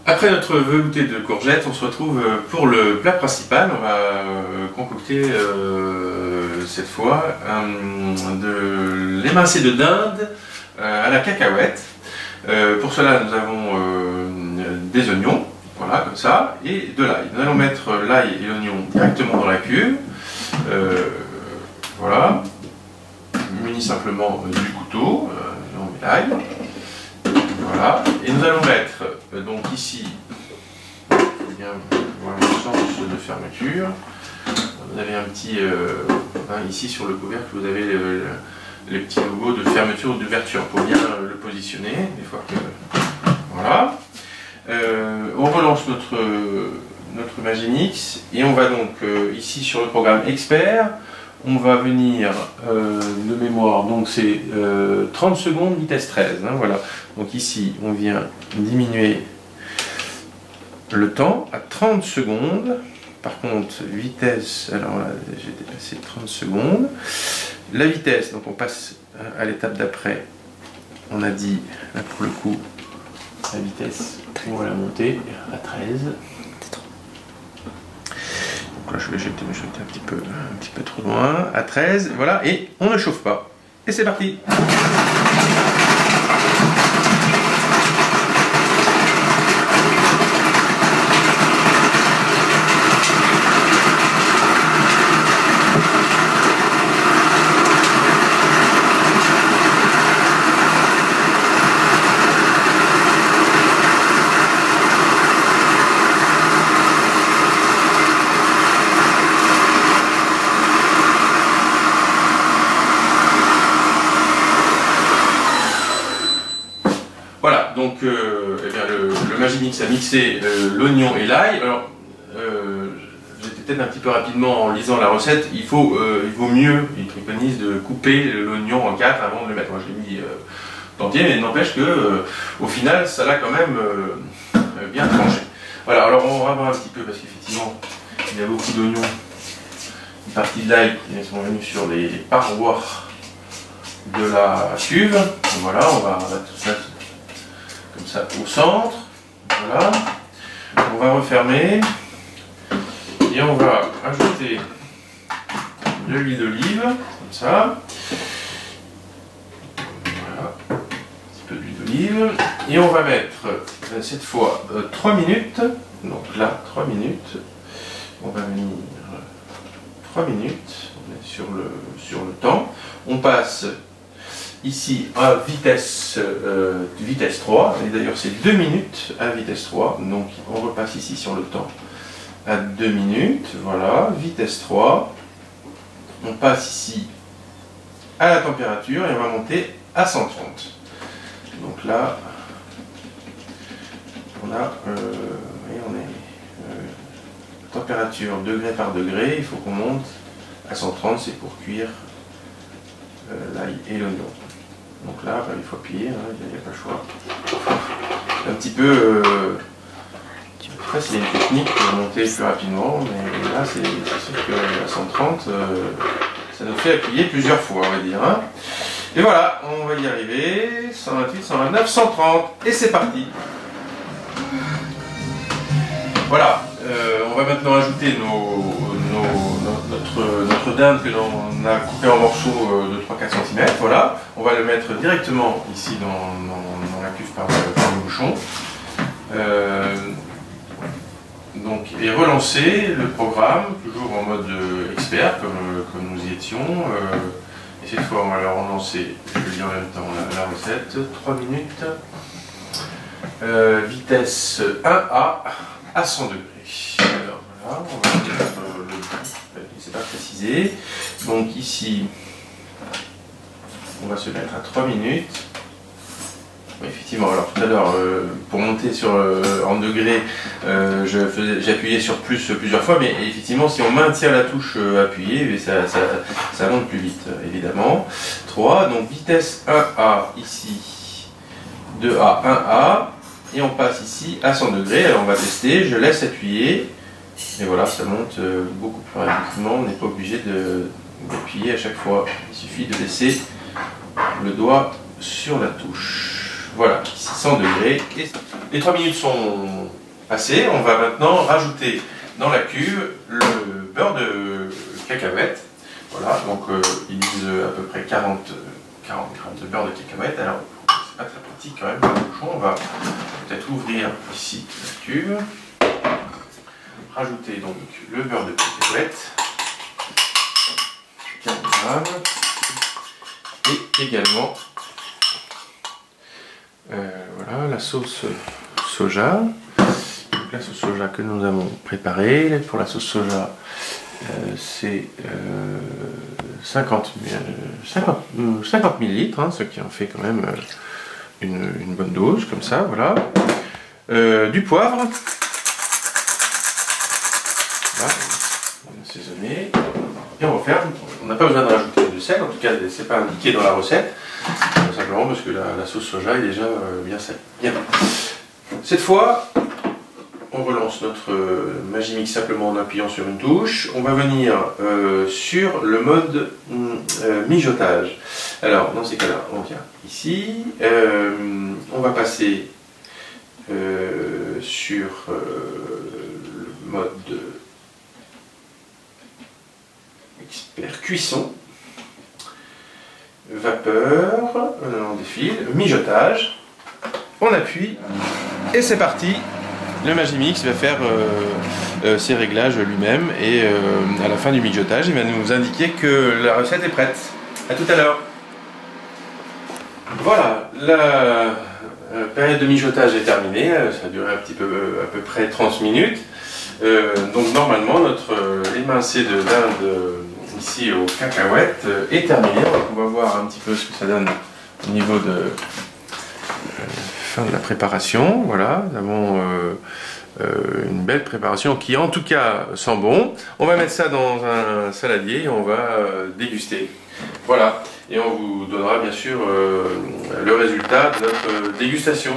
Après notre velouté de courgettes, on se retrouve pour le plat principal. On va concocter cette fois de l'émincé de dinde à la cacahuète. Pour cela, nous avons des oignons, voilà, comme ça, et de l'ail. Nous allons mettre l'ail et l'oignon directement dans la cuve. Voilà, muni simplement du couteau, on met l'ail. Voilà, et nous allons mettre donc ici, bien voir le sens de fermeture. Vous avez un petit, ici sur le couvercle, vous avez les petits logos de fermeture ou d'ouverture pour bien le positionner. Des fois que, voilà. On relance notre Magimix et on va donc ici sur le programme Expert. On va venir de mémoire, donc c'est 30 secondes vitesse 13, hein, voilà. Donc ici on vient diminuer le temps à 30 secondes. Par contre vitesse, alors là j'ai dépassé 30 secondes. La vitesse, donc on passe à l'étape d'après. On a dit, là pour le coup, la vitesse, on va la monter à 13. Là, je vais jeter un petit peu trop loin, à 13, voilà, et on ne chauffe pas. Et c'est parti! Voilà, donc eh bien, le Magimix a mixé l'oignon et l'ail. Alors, j'étais peut-être un petit peu rapidement en lisant la recette. Il vaut mieux, il préconise de couper l'oignon en 4 avant de le mettre. Moi, je l'ai mis entier, mais il n'empêche que, au final, ça l'a quand même bien tranché. Voilà, alors on va voir un petit peu parce qu'effectivement, il y a beaucoup d'oignons, une partie de l'ail qui sont venus sur les parois de la cuve. Voilà, on va tout mettre comme ça au centre, voilà, on va refermer et on va ajouter de l'huile d'olive, comme ça, voilà, un petit peu d'huile d'olive, et on va mettre cette fois 3 minutes, donc là 3 minutes, on va venir 3 minutes, on est sur le temps, on passe ici à vitesse 3, et d'ailleurs c'est 2 minutes à vitesse 3, donc on repasse ici sur le temps à 2 minutes, voilà, vitesse 3, on passe ici à la température et on va monter à 130. Donc là, on a, température degré par degré, il faut qu'on monte à 130, c'est pour cuire l'ail et l'oignon. Donc là, il faut appuyer, hein, il n'y a pas le choix. Un petit peu... Après, c'est une technique pour monter plus rapidement, mais là, c'est sûr qu'à 130, ça nous fait appuyer plusieurs fois, on va dire. Hein. Et voilà, on va y arriver. 128, 129, 130, et c'est parti. Voilà, on va maintenant ajouter notre dinde que l'on a coupé en morceaux de 3-4 cm. Voilà, on va le mettre directement ici dans la cuve par le bouchon. Donc, et relancer le programme, toujours en mode expert, comme nous y étions. Et cette fois, on va le relancer, je lis en même temps la recette, 3 minutes. Vitesse 1A à 100 degrés. Alors voilà, on va mettre le bout, c'est pas précisé. Donc ici, on va se mettre à 3 minutes. Oui, effectivement, alors tout à l'heure, pour monter en degré, j'appuyais sur plus plusieurs fois, mais effectivement, si on maintient la touche appuyée, ça monte plus vite, évidemment. 3, donc vitesse 1A ici, 2A, 1A. Et on passe ici à 100 degrés, alors on va tester, je laisse appuyer, et voilà, ça monte beaucoup plus rapidement, on n'est pas obligé d'appuyer à chaque fois, il suffit de laisser le doigt sur la touche. Voilà, ici 100 degrés, et les 3 minutes sont passées. On va maintenant rajouter dans la cuve le beurre de cacahuète. Voilà, donc ils disent à peu près 40 grammes de beurre de cacahuète. Alors, c'est pas très pratique quand même, le bouchon. On va peut-être ouvrir ici la cuve. Rajouter donc le beurre de cacahuète. 40 grammes. Et également voilà, la sauce soja. Donc, la sauce soja que nous avons préparée. Pour la sauce soja, c'est 50 millilitres, hein, ce qui en fait quand même une bonne dose, comme ça, voilà. Du poivre. Voilà, on a assaisonné. Et on va faire, on n'a pas besoin de rajouter de sel, en tout cas c'est pas indiqué dans la recette, simplement parce que la sauce soja est déjà bien salée. Bien. Cette fois, on relance notre Magimix simplement en appuyant sur une touche. On va venir sur le mode mijotage. Alors dans ces cas-là, on vient ici, on va passer sur le mode expert cuisson, vapeur, on défile, mijotage, on appuie et c'est parti. Le Magimix va faire ses réglages lui-même et à la fin du mijotage, il va nous indiquer que la recette est prête. A tout à l'heure. Voilà, la période de mijotage est terminée, ça a duré un petit peu, à peu près 30 minutes. Donc normalement notre émincé de dinde ici aux cacahuètes est terminé. On va voir un petit peu ce que ça donne au niveau de fin de la préparation. Voilà, nous avons une belle préparation qui en tout cas sent bon. On va mettre ça dans un saladier et on va déguster. Voilà, et on vous donnera bien sûr le résultat de notre dégustation.